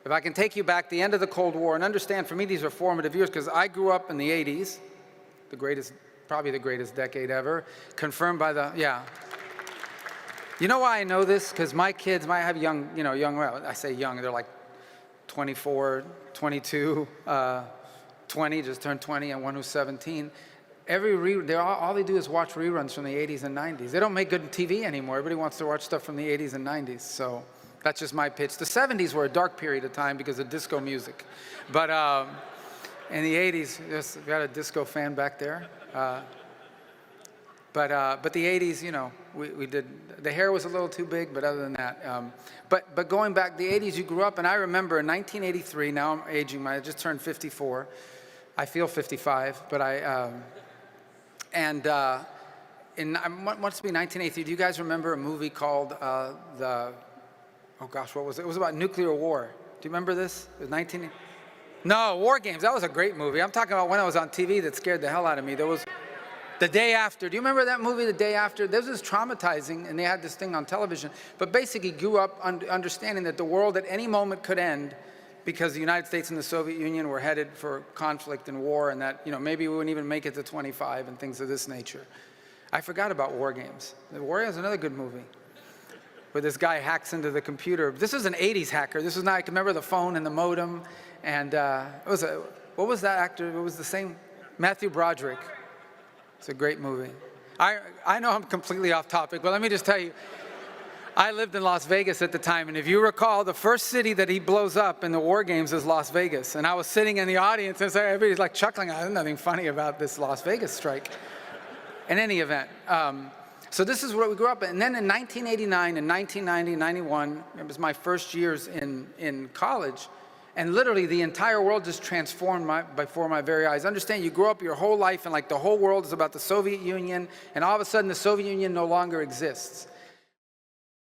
If I can take you back to the end of the Cold War, and understand, for me, these are formative years, because I grew up in the 80s, probably the greatest decade ever, confirmed by the, yeah. You know why I know this? Because my kids might have young, well, I say young, they're like 24, 22, 20, just turned 20, and one who's 17. All they do is watch reruns from the 80s and 90s. They don't make good TV anymore. Everybody wants to watch stuff from the 80s and 90s, so that's just my pitch. The 70s were a dark period of time because of disco music. But in the 80s, we got a disco fan back there. But the 80s, we did, the hair was a little too big, but other than that. But going back, the 80s, you grew up, and I remember in 1983, now I'm aging, I just turned 54. I feel 55, but must be 1983. Do you guys remember a movie called oh gosh, what was it? It was about nuclear war. Do you remember this? It was No, War Games. That was a great movie. I'm talking about when I was on TV that scared the hell out of me. There was The Day After. Do you remember that movie, The Day After? This was traumatizing, and they had this thing on television. But basically grew up understanding that the world at any moment could end because the United States and the Soviet Union were headed for conflict and war, and that maybe we wouldn't even make it to 25 and things of this nature. I forgot about War Games. War Games is another good movie, where this guy hacks into the computer. This is an 80s hacker. This is not, I can remember the phone and the modem, and what was that actor? It was the same, Matthew Broderick. It's a great movie. I know I'm completely off topic, but let me just tell you, I lived in Las Vegas at the time, and if you recall, the first city that he blows up in the War Games is Las Vegas. And I was sitting in the audience, and everybody's like chuckling. There's nothing funny about this Las Vegas strike. In any event, so this is where we grew up. And then in 1989 and 1990, 91, it was my first years in college. And literally the entire world just transformed before my very eyes. Understand, you grow up your whole life and like the whole world is about the Soviet Union, and all of a sudden the Soviet Union no longer exists.